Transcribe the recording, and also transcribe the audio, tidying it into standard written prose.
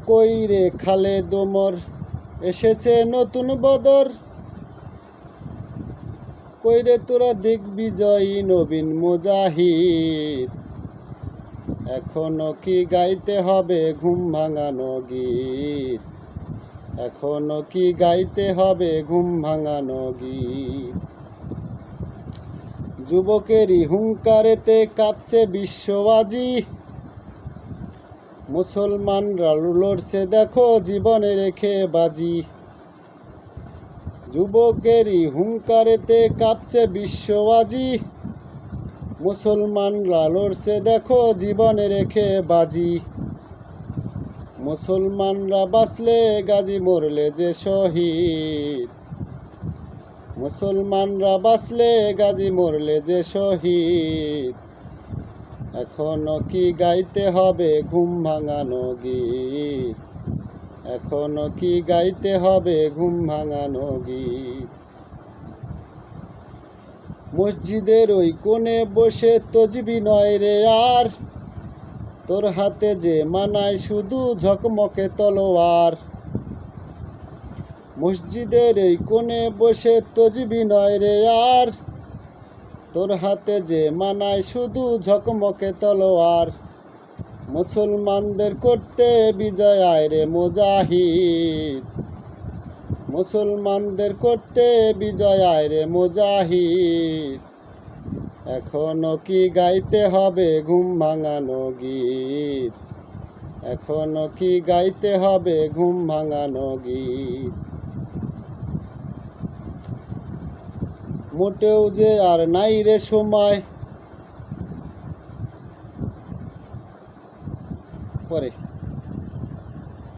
কই রে খালেদ ওমর, এসেছে নতুন বদর। কই রে তোরা দিগ্বিজয়ী নবীন মুজাহিদ, এখনো কি গাইতে হবে ঘুম ভাঙানো গীত, এখনো কি গাইতে হবে ঘুম ভাঙানো গীত। যুবকেরই হুঙ্কারেতে কাঁপছে বিশ্ববাজি, মুসলমানরা লড়ছে দেখো জীবনে রেখে বাজি। যুবকেরই হুঙ্কারেতে কাঁপছে বিশ্ববাজি, মুসলমানরা লড়ছে দেখো জীবনে রেখে বাজি। মুসলমানরা বাঁচলে গাজী, মরলে যে শহীদ, মুসলমানরা বাঁচলে গাজী, মরলে যে শহীদ। এখনো কি গাইতে হবে ঘুম ভাঙানো গীত, এখনো কি গাইতে হবে ঘুম ভাঙানো গীত। মসজিদের ওই কোণে বসে তজবি নয় রে আর, তোর হাতে যে মানায় শুধু ঝকমকে তলোয়ার। মসজিদের এই কোণে বসে তজবি নয় রে আর, তোর হাতে যে মানায় শুধু ঝকমকে তলোয়ার। মুসলমানদের করতে বিজয় আয় রে মুজাহিদ, মুসলমানদের করতে বিজয় আয় রে মুজাহিদ। এখনো কি গাইতে হবে ঘুম ভাঙানো গীত, এখনো কি গাইতে হবে ঘুম ভাঙানো গীত। মোটেও যে আর নাই রে সময়, পরে